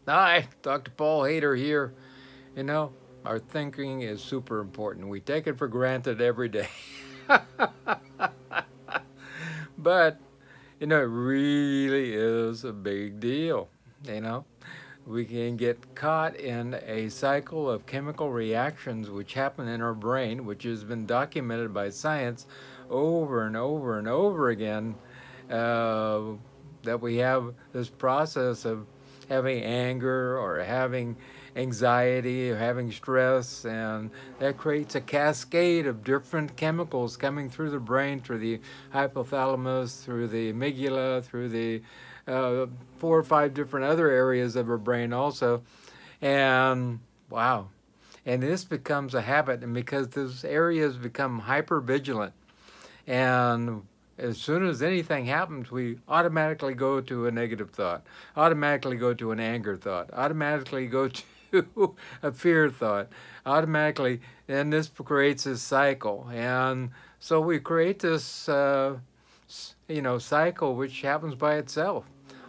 Hi, Dr. Paul Haider here. You know, our thinking is super important. We take it for granted every day. But, it really is a big deal. You know, we can get caught in a cycle of chemical reactions which happen in our brain, which has been documented by science over and over and over again. Uh, that we have this process of having anger or having anxiety or having stress, and that creates a cascade of different chemicals coming through the brain, through the hypothalamus, through the amygdala, through the uh, four or five different other areas of our brain also. And wow. And this becomes a habit, and because those areas become hyper vigilant, and as soon as anything happens, we automatically go to a negative thought, automatically go to an anger thought, automatically go to a fear thought, automatically, and this creates a cycle. And so we create this, cycle which happens by itself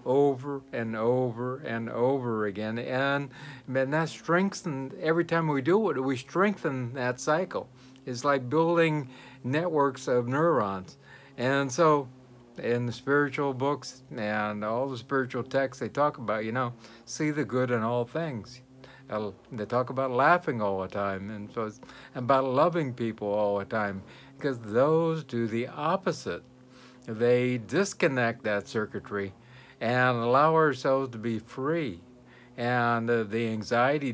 over and over and over again. And that strengthens, every time we do it, we strengthen that cycle. It's like building networks of neurons. And so in the spiritual books and all the spiritual texts, they talk about, see the good in all things. They talk about laughing all the time, and so it's about loving people all the time, because those do the opposite. They disconnect that circuitry and allow ourselves to be free. And the anxiety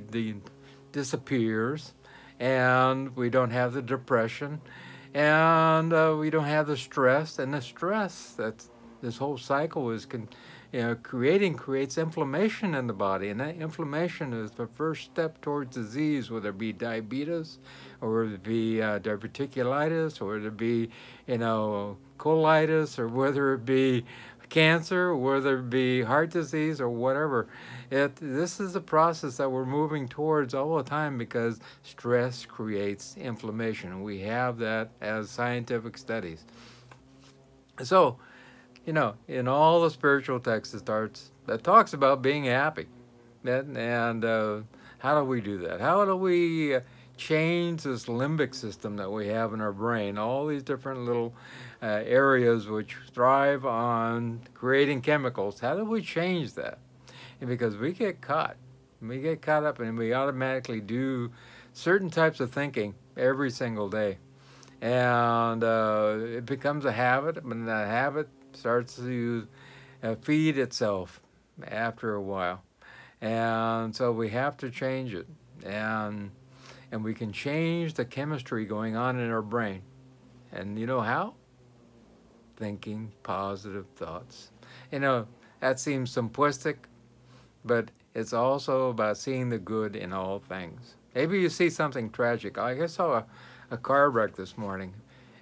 disappears, and we don't have the depression, and we don't have the stress. And the stress that this whole cycle is creates inflammation in the body, and that inflammation is the first step towards disease, whether it be diabetes, or whether it be diverticulitis, or whether it be colitis, or whether it be cancer, or whether it be heart disease, or whatever. This is a process that we're moving towards all the time, because stress creates inflammation. We have that as scientific studies. So, in all the spiritual texts, that talks about being happy. And how do we do that? How do we change this limbic system that we have in our brain? All these different little areas which thrive on creating chemicals. How do we change that? And because we get caught up, and we automatically do certain types of thinking every single day. And it becomes a habit, and that habit starts to feed itself after a while. And so we have to change it. And we can change the chemistry going on in our brain. And you know how? Thinking positive thoughts. That seems simplistic, but it's also about seeing the good in all things. Maybe you see something tragic. I saw a car wreck this morning,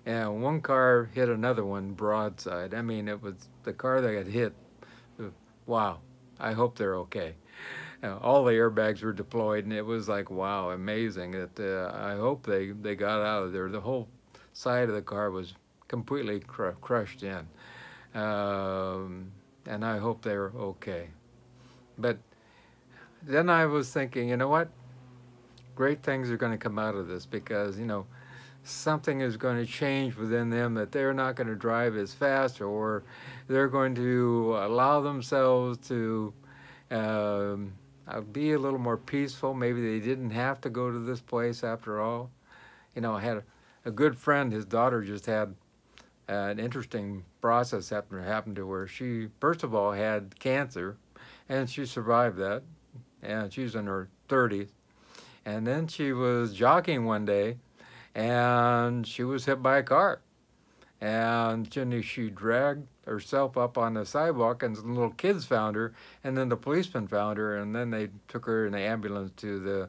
and one car hit another one broadside. I mean, it was the car that got hit. Wow. I hope they're okay. All the airbags were deployed, and it was like, wow, amazing. I hope they got out of there. The whole side of the car was completely crushed in. And I hope they're okay. But then I was thinking, you know what? Great things are going to come out of this, because, something is going to change within them, that they're not going to drive as fast, or they're going to allow themselves to be a little more peaceful. Maybe they didn't have to go to this place after all. I had a good friend, his daughter just had an interesting process happen to her. She, first of all, had cancer, and she survived that, and she's in her 30s. And then she was jogging one day, and she was hit by a car. And she dragged herself up on the sidewalk, and some little kids found her, and then the policeman found her, and then they took her in the ambulance to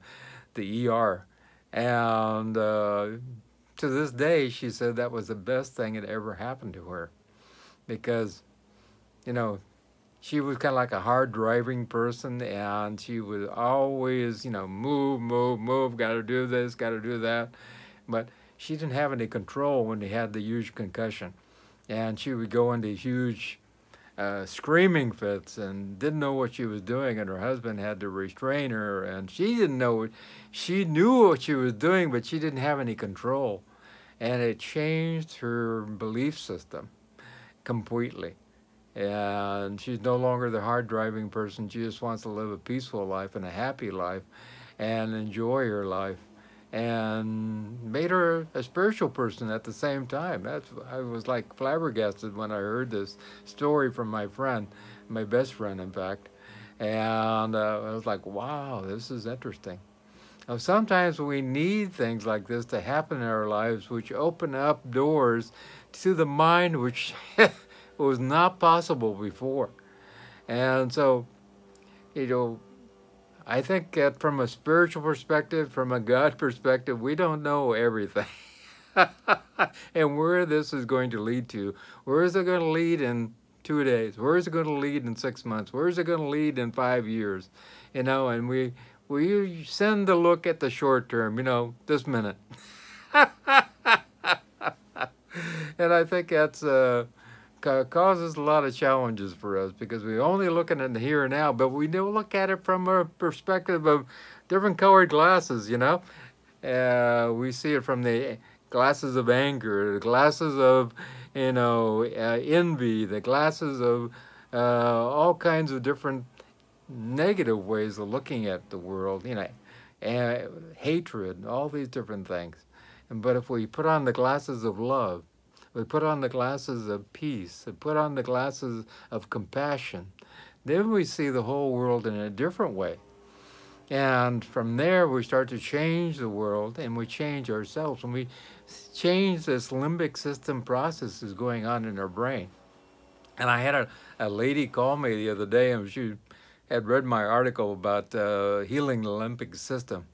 the ER. And to this day, she said that was the best thing that ever happened to her, because, she was kind of like a hard driving person, and she was always, move, got to do this, got to do that. But she didn't have any control when they had the huge concussion. And she would go into huge screaming fits and didn't know what she was doing, and her husband had to restrain her, and she didn't know. She knew what she was doing, but she didn't have any control, and it changed her belief system completely. And she's no longer the hard driving person. She just wants to live a peaceful life and a happy life and enjoy her life, and made her a spiritual person at the same time. I was like flabbergasted when I heard this story from my friend, my best friend, in fact. And I was like, wow, this is interesting. Now, sometimes we need things like this to happen in our lives, which open up doors to the mind, which was not possible before. And so, you know, I think that from a spiritual perspective, from a God perspective, we don't know everything. And where this is going to lead to. Where is it going to lead in 2 days? Where is it going to lead in 6 months? Where is it going to lead in 5 years? And we send a look at the short term, this minute. And I think that's causes a lot of challenges for us, because we're only looking at the here and now, but we do look at it from a perspective of different colored glasses, we see it from the glasses of anger, the glasses of, envy, the glasses of all kinds of different negative ways of looking at the world, hatred, all these different things. But if we put on the glasses of love, we put on the glasses of peace, we put on the glasses of compassion, then we see the whole world in a different way. And from there, we start to change the world, and we change ourselves. And we change this limbic system processes going on in our brain. And I had a lady call me the other day, and she had read my article about healing the limbic system.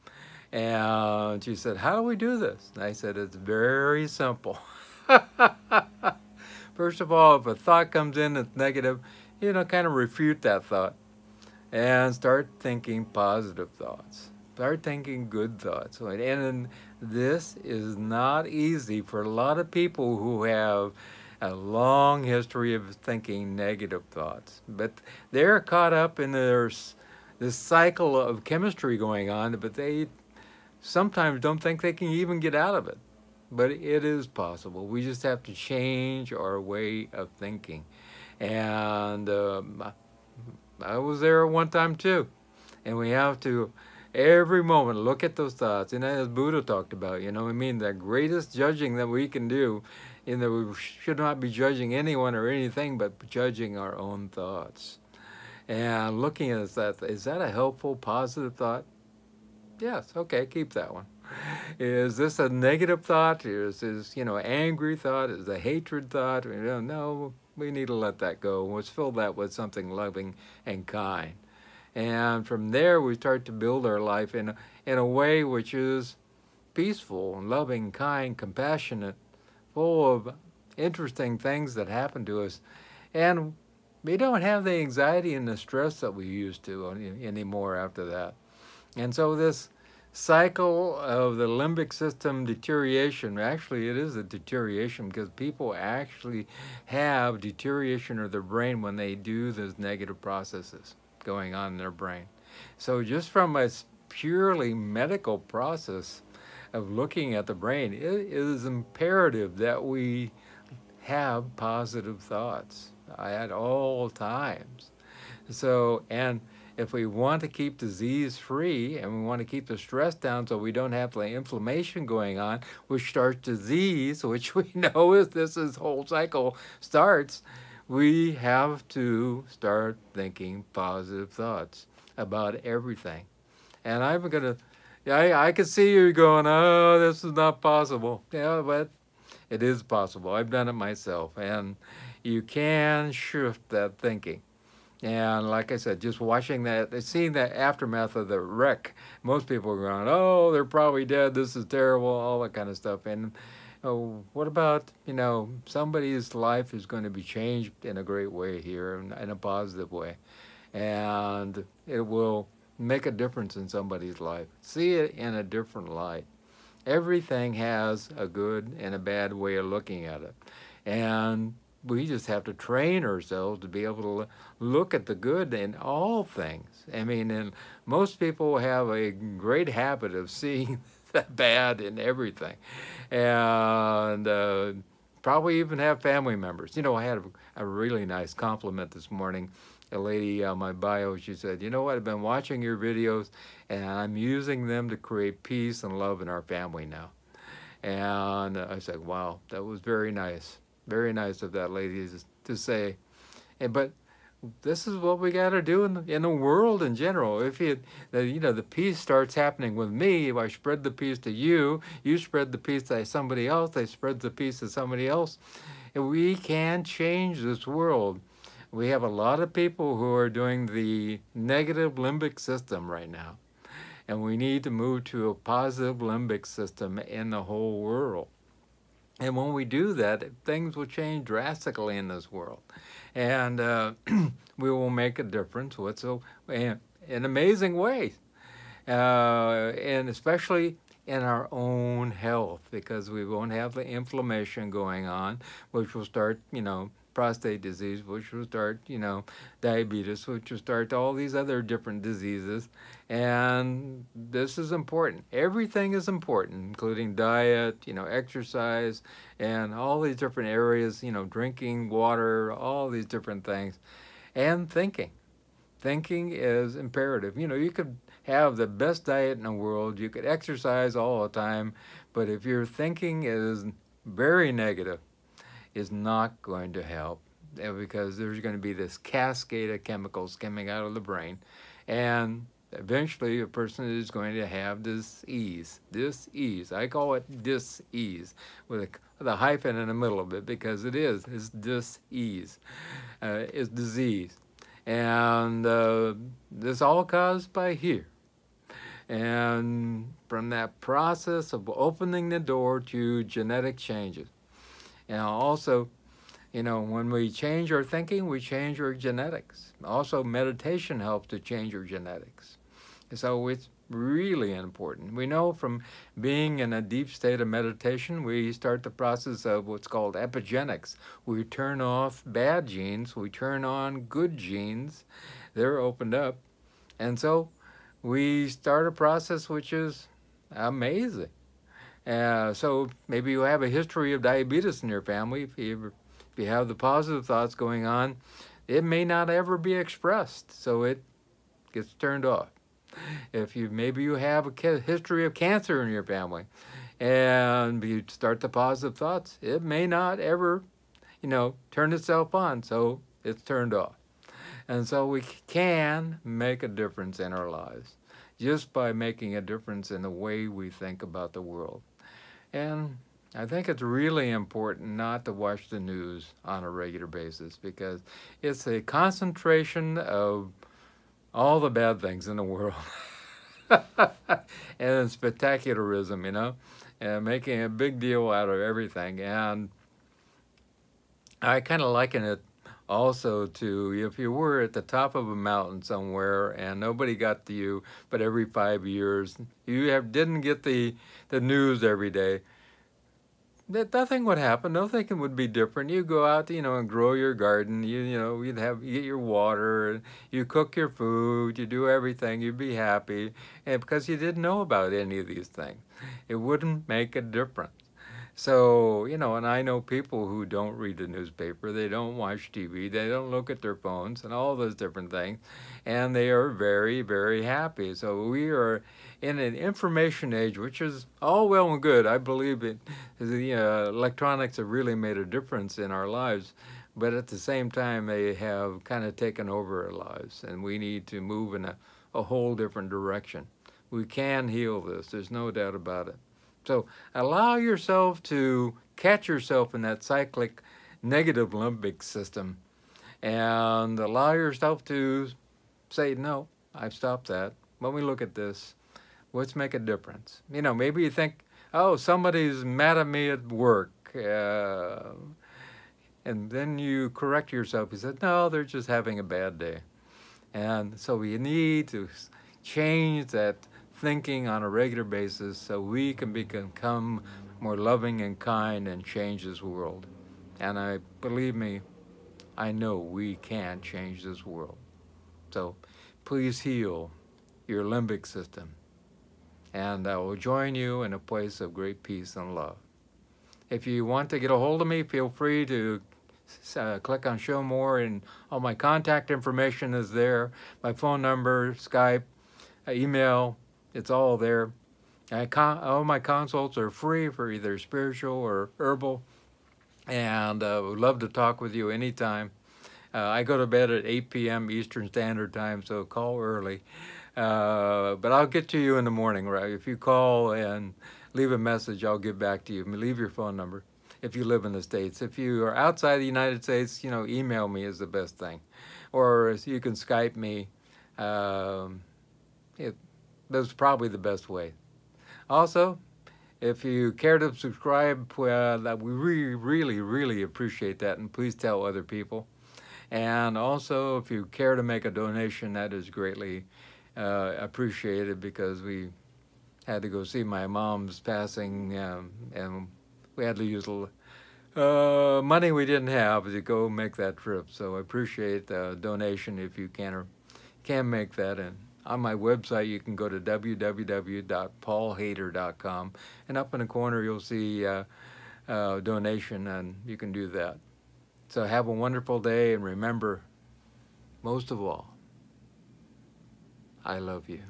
And she said, how do we do this? And I said, it's very simple. First of all, if a thought comes in that's negative, kind of refute that thought and start thinking positive thoughts. Start thinking good thoughts. And this is not easy for a lot of people who have a long history of thinking negative thoughts. But they're caught up in this cycle of chemistry going on, but they sometimes don't think they can even get out of it. But it is possible. We just have to change our way of thinking. And I was there one time too. And we have to, every moment, look at those thoughts. And as Buddha talked about, the greatest judging that we can do, we should not be judging anyone or anything, but judging our own thoughts. And looking at that, is that a helpful, positive thought? Yes, okay, keep that one. Is this a negative thought? Is this, angry thought? Is it a hatred thought? No, we need to let that go. Let's fill that with something loving and kind. And from there, we start to build our life in a way which is peaceful and loving, kind, compassionate, full of interesting things that happen to us. And we don't have the anxiety and the stress that we used to anymore after that. And so this cycle of the limbic system deterioration, actually it is a deterioration, because people actually have deterioration of their brain when they do those negative processes going on in their brain. So just from a purely medical process of looking at the brain, it is imperative that we have positive thoughts at all times. So, and if we want to keep disease free and we want to keep the stress down so we don't have the inflammation going on, which starts disease, which we know is this whole cycle starts, we have to start thinking positive thoughts about everything. And I can see you going, oh, this is not possible. Yeah, but it is possible. I've done it myself. And you can shift that thinking. And like I said, just watching that, seeing that aftermath of the wreck, most people are going, oh, they're probably dead, this is terrible, all that kind of stuff. And what about, somebody's life is going to be changed in a great way here, in a positive way. And it will make a difference in somebody's life. See it in a different light. Everything has a good and a bad way of looking at it. And we just have to train ourselves to be able to look at the good in all things. I mean, and most people have a great habit of seeing the bad in everything, and probably even have family members. You know, I had a really nice compliment this morning. A lady on my bio, she said, "You know what? I've been watching your videos, and I'm using them to create peace and love in our family now." And I said, "Wow, that was very nice. Very nice of that lady to say." But this is what we got to do in the world in general. If the peace starts happening with me, if I spread the peace to you, you spread the peace to somebody else, they spread the peace to somebody else, and we can change this world. We have a lot of people who are doing the negative limbic system right now, and we need to move to a positive limbic system in the whole world. And when we do that, things will change drastically in this world. And we will make a difference in amazing ways. And especially in our own health, because we won't have the inflammation going on, which will start, prostate disease, which will start, diabetes, which will start all these other different diseases. And this is important. Everything is important, including diet, exercise, and all these different areas, drinking water, all these different things, and thinking. Thinking is imperative. You could have the best diet in the world, you could exercise all the time, but if your thinking is very negative, is not going to help, because there's going to be this cascade of chemicals coming out of the brain, and eventually a person is going to have dis-ease. Dis-ease. I call it dis-ease with a hyphen in the middle of it, because it's dis-ease. It's disease. And this all caused by here. And from that process of opening the door to genetic changes. And also, when we change our thinking, we change our genetics. Also, meditation helps to change your genetics. So it's really important. We know from being in a deep state of meditation, we start the process of what's called epigenetics. We turn off bad genes, we turn on good genes. They're opened up. And so we start a process which is amazing. So maybe you have a history of diabetes in your family. If you have the positive thoughts going on, it may not ever be expressed, so it gets turned off. If maybe you have a history of cancer in your family, and you start the positive thoughts, it may not ever, turn itself on, so it's turned off. And so we can make a difference in our lives just by making a difference in the way we think about the world. And I think it's really important not to watch the news on a regular basis, because it's a concentration of all the bad things in the world. And spectacularism, and making a big deal out of everything. And I kind of liken it also to if you were at the top of a mountain somewhere and nobody got to you, but every 5 years, you didn't get the news every day. Nothing would happen. Nothing would be different. You go out, and grow your garden. You get your water. You cook your food. You do everything. You'd be happy, and because you didn't know about any of these things, it wouldn't make a difference. So, and I know people who don't read the newspaper, they don't watch TV, they don't look at their phones, and all those different things, and they are very, very happy. So we are in an information age, which is all well and good. I believe the electronics have really made a difference in our lives, but at the same time, they have kind of taken over our lives, and we need to move in a whole different direction. We can heal this, there's no doubt about it. So allow yourself to catch yourself in that cyclic negative limbic system, and allow yourself to say, no, I've stopped that. When we look at this, let's make a difference. Maybe you think, oh, somebody's mad at me at work. And then you correct yourself. You said, no, they're just having a bad day. And so you need to change that thinking on a regular basis so we can become more loving and kind and change this world. And believe me, I know we can change this world. So please heal your limbic system, and I will join you in a place of great peace and love. If you want to get a hold of me, feel free to click on Show More, and all my contact information is there. My phone number, Skype, email, it's all there. All my consults are free for either spiritual or herbal, and would love to talk with you anytime. I go to bed at 8 p.m. Eastern Standard Time, so call early. But I'll get to you in the morning, right? If you call and leave a message, I'll get back to you. Leave your phone number if you live in the States. If you are outside the United States, email me is the best thing. Or you can Skype me. That's probably the best way. Also, if you care to subscribe, that we really appreciate that, and please tell other people. And also, if you care to make a donation, that is greatly appreciated, because we had to go see my mom's passing, and we had to use money we didn't have to go make that trip. So I appreciate the donation if you can make that. And on my website, you can go to www.paulhaider.com, and up in the corner you'll see donation, and you can do that. So have a wonderful day, and remember, most of all, I love you.